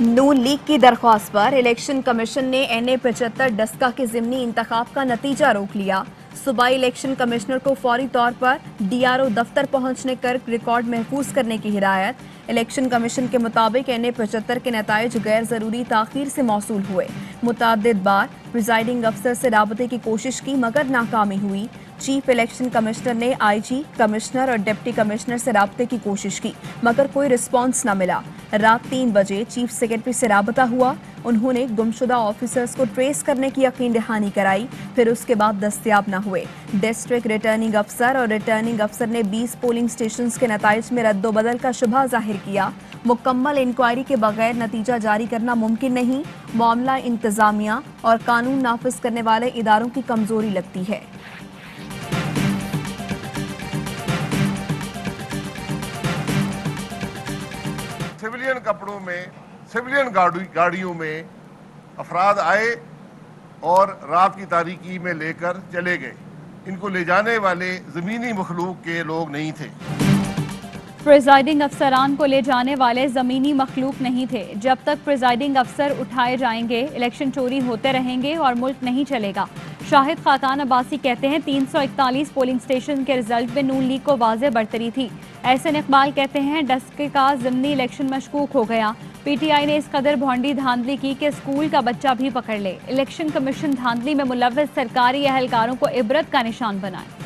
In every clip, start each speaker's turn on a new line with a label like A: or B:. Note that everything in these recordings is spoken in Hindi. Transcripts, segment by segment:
A: नून लीग की दरख्वास्त पर इलेक्शन कमीशन ने NA-75 डस्का के ज़िमनी इंतखाब का नतीजा रोक लिया। सूबाई इलेक्शन कमिश्नर को फौरी तौर पर DRO दफ्तर पहुंचने कर रिकॉर्ड महफूज करने की हिदायत। इलेक्शन कमीशन के मुताबिक NA-75 के नताइज गैर जरूरी ताखीर से मौसूल हुए। मुतअद्दिद बार प्रिजाइडिंग अफसर से राबते की कोशिश की मगर नाकामी हुई। चीफ इलेक्शन कमिश्नर ने IG, कमिश्नर और डिप्टी कमिश्नर से राबते की कोशिश की मगर कोई रिस्पॉन्स न मिला। रात 3 बजे चीफ सेक्रेटरी से राबता हुआ। उन्होंने गुमशुदा ऑफिसर्स को ट्रेस करने की यकीन दहानी कराई, फिर उसके बाद दस्तयाब न हुए। डिस्ट्रिक्ट रिटर्निंग अफसर और रिटर्निंग अफसर ने 20 पोलिंग स्टेशंस के नताइज में रद्दोबदल का शुबा जाहिर किया। मुकम्मल इंक्वायरी के बगैर नतीजा जारी करना मुमकिन नहीं। मामला इंतजामिया और कानून नाफिज करने वाले इदारों की कमजोरी लगती है।
B: सिविलियन कपड़ों में, सिविलियन गाड़ियों में अफराद आए और रात की तारीकी में लेकर चले गए। इनको ले जाने वाले ज़मीनी मखलूक के लोग नहीं थे।
C: प्रिजाइडिंग अफसरान को ले जाने वाले ज़मीनी मखलूक नहीं थे। जब तक प्रिजाइडिंग अफसर उठाए जाएंगे इलेक्शन चोरी होते रहेंगे और मुल्क नहीं चलेगा। शाहिद खाकान अब्बासी कहते हैं 341 पोलिंग स्टेशन के रिजल्ट में नून लीग को वाज़े बढ़तरी थी। एहसन इकबाल कहते हैं डस्के का ज़िमनी इलेक्शन मशकूक हो गया। PTI ने इस कदर भौंडी धांधली की कि स्कूल का बच्चा भी पकड़ ले। इलेक्शन कमीशन धांधली में मुलव्वस सरकारी अहलकारों को इबरत का निशान बनाए।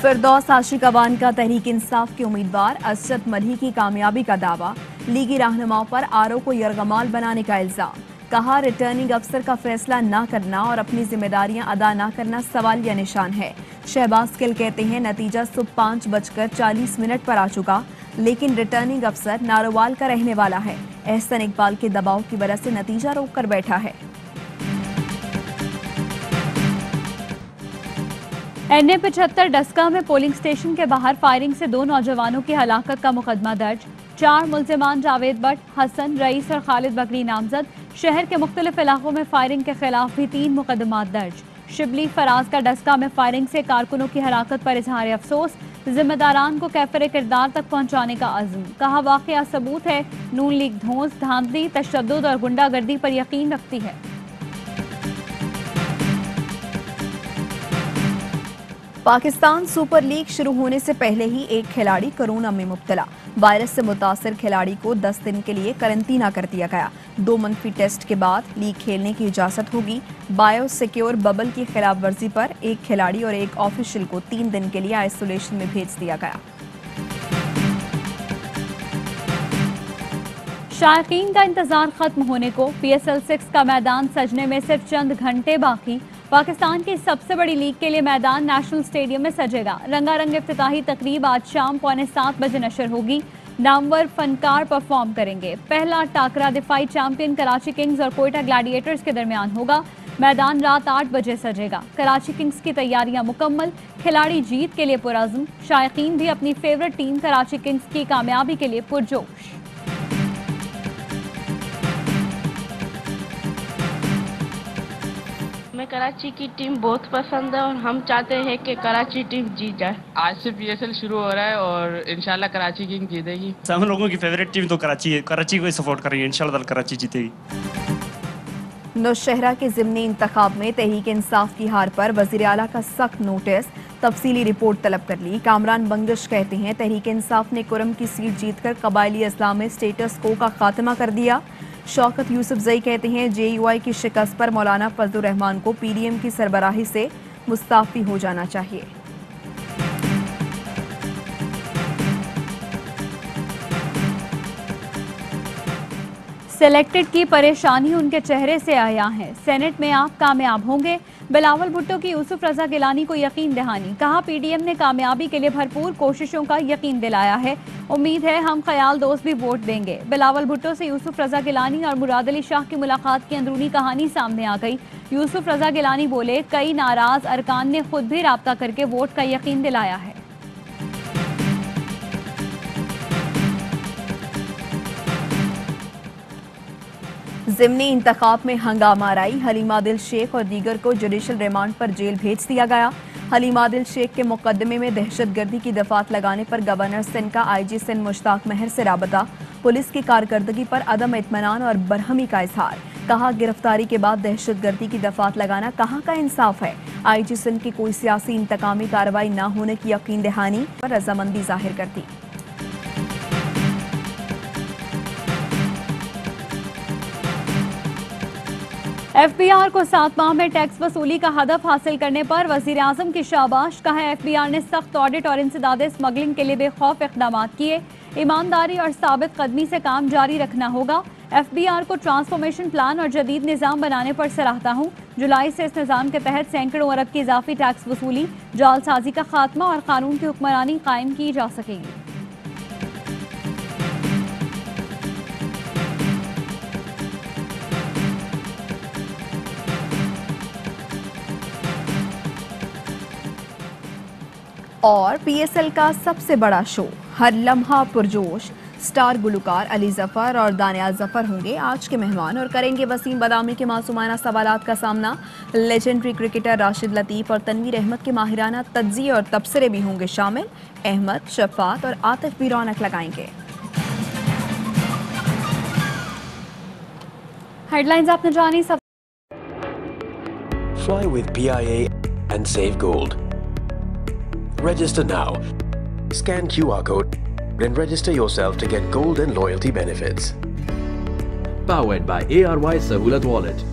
A: फिरदौस आशिक अवान का तहरीक इंसाफ के उम्मीदवार असद मलही की कामयाबी का दावा। लीगी रहनुमाओं पर RO को यरगमाल बनाने का इल्जाम। कहा रिटर्निंग अफसर का फैसला ना करना और अपनी जिम्मेदारियां अदा ना करना सवालिया निशान है। शहबाज गिल कहते हैं नतीजा सुबह 5:40 पर आ चुका, लेकिन रिटर्निंग अफसर नारोवाल का रहने वाला है। एहसन इकबाल के दबाव की वजह से नतीजा रोक कर बैठा है।
C: NA-75 डस्का में पोलिंग स्टेशन के बाहर फायरिंग से 2 नौजवानों की हलाकत का मुकदमा दर्ज। 4 मुल्जिमान जावेद भट्ट, हसन, रईस और खालिद बकरी नामजद। शहर के मुख्तलिफ इलाकों में फायरिंग के खिलाफ भी 3 मुकदमात दर्ज। शिबली फराज का डस्का में फायरिंग से कारकुनों की हलाकत पर इजहार अफसोस। जिम्मेदारान को कैफरे किरदार तक पहुंचाने का अज़्म। कहा वाक़या सबूत है नून लीग धौंस, धांधली, तशद्दुद और गुंडागर्दी पर यकीन रखती है।
A: पाकिस्तान सुपर लीग शुरू होने से पहले ही एक खिलाड़ी कोरोना में मुब्तला। वायरस से मुतासिर खिलाड़ी को 10 दिन के लिए करंतना कर दिया गया। 2 मनफी टेस्ट के बाद लीग खेलने की इजाजत होगी। बायो सिक्योर बबल की खिलाफ वर्जी पर एक खिलाड़ी और एक ऑफिशियल को 3 दिन के लिए आइसोलेशन में भेज दिया गया।
C: शायकीन का इंतजार खत्म होने को, PSL 6 का मैदान सजने में सिर्फ चंद घंटे बाकी। पाकिस्तान की सबसे बड़ी लीग के लिए मैदान नेशनल स्टेडियम में सजेगा। रंगारंग इफ्तिताही तकरीब आज शाम 6:45 नशर होगी। नामवर फनकार परफॉर्म करेंगे। पहला टाकरा दिफाई चैंपियन कराची किंग्स और कोयटा ग्लैडिएटर्स के दरमियान होगा। मैदान रात 8 बजे सजेगा। कराची किंग्स की तैयारियां मुकम्मल, खिलाड़ी जीत के लिए पुरअज़्म। शायकीन भी अपनी फेवरेट टीम कराची किंग्स की कामयाबी के लिए पुरजोश।
D: हमें कराची की टीम बहुत पसंद है और हम चाहते हैं कि कराची टीम जीत जाए।
E: आज से PSL शुरू हो रहा है और इंशाल्लाह कराची किंग जीतेगी।
F: हम लोगों की फेवरेट टीम तो कराची है, कराची को सपोर्ट करेंगे, इंशाल्लाह कराची जीतेगी।
A: नौशहरा के ज़िमनी इंतखाब में तहरीक इंसाफ की हार पर वज़ीर आला का सख्त नोटिस, तफसीली रिपोर्ट तलब कर ली। कामरान बंगश कहते हैं तहरीक इंसाफ ने कुरम की सीट जीतकर कबायली इस्लाम में स्टेटस को का खात्मा कर दिया। शौकत यूसुफजई कहते हैं JUI की शिकस्त पर मौलाना फजलुर रहमान को PDM की सरबराही से मुस्ताफी हो जाना चाहिए।
C: सिलेक्टेड की परेशानी उनके चेहरे से आया है। सेनेट में आप कामयाब होंगे। बिलावल भुट्टो की यूसुफ रजा गिलानी को यकीन दहानी। कहा PDM ने कामयाबी के लिए भरपूर कोशिशों का यकीन दिलाया है। उम्मीद है हम ख्याल दोस्त भी वोट देंगे। बिलावल भुट्टो से यूसुफ रजा गिलानी और मुराद अली शाह की मुलाकात की अंदरूनी कहानी सामने आ गई। यूसुफ रजा गिलानी बोले कई नाराज अरकान ने खुद भी राब्ता करके वोट का यकीन दिलाया है।
A: ज़िमनी इंतखाब में हंगामा आई। हलीमा दिल शेख और दीगर को जुडिशल रिमांड पर जेल भेज दिया गया। हलीम आदिल शेख के मुकदमे में दहशतगर्दी की दफात लगाने पर गवर्नर सिंध का IG सिंध मुश्ताक मेहर से राबता, पुलिस की कारकर्दगी पर अदम इत्मीनान और बरहमी का इजहार। कहा, गिरफ्तारी के बाद दहशतगर्दी की दफात लगाना कहाँ का इंसाफ है। IG सिंध की कोई सियासी इंतकामी कार्रवाई न होने की यकीन दहानी पर रजामंदी जाहिर कर दी।
C: FBR को 7 माह में टैक्स वसूली का हदफ हासिल करने पर वजीर आजम की शाबाश। कहा, FBR ने सख्त ऑडिट और इंसदाद स्मगलिंग के लिए बेखौफ इक़दाम किए। ईमानदारी और साबित कदमी से काम जारी रखना होगा। FBR को ट्रांसफॉर्मेशन प्लान और जदीद निज़ाम बनाने पर सराहता हूँ। जुलाई से इस निज़ाम के तहत सैकड़ों अरब की इजाफी टैक्स वसूली, जालसाजी का खात्मा और कानून की हुक्मरानी कायम की जा सकेगी।
A: और PSL का सबसे बड़ा शो, हर लम्हा पुरजोश। स्टार गुलकार अली जफर और दानियाल जफर होंगे आज के मेहमान और करेंगे वसीम बदामी के मासूमाना सवालात का सामना। लेजेंडरी क्रिकेटर राशिद लतीफ़ और तनवीर अहमद के माहिराना तज्ज़िये और तबसरे भी होंगे शामिल। अहमद, शफ़ात और आतिफ भी रौनक लगाएंगे।
C: हेडलाइंस आपने जानी। सब
G: Fly with PIA and save gold. Register now. Scan QR code and register yourself to get gold and loyalty benefits.
H: Powered by ARY Sahulat Wallet.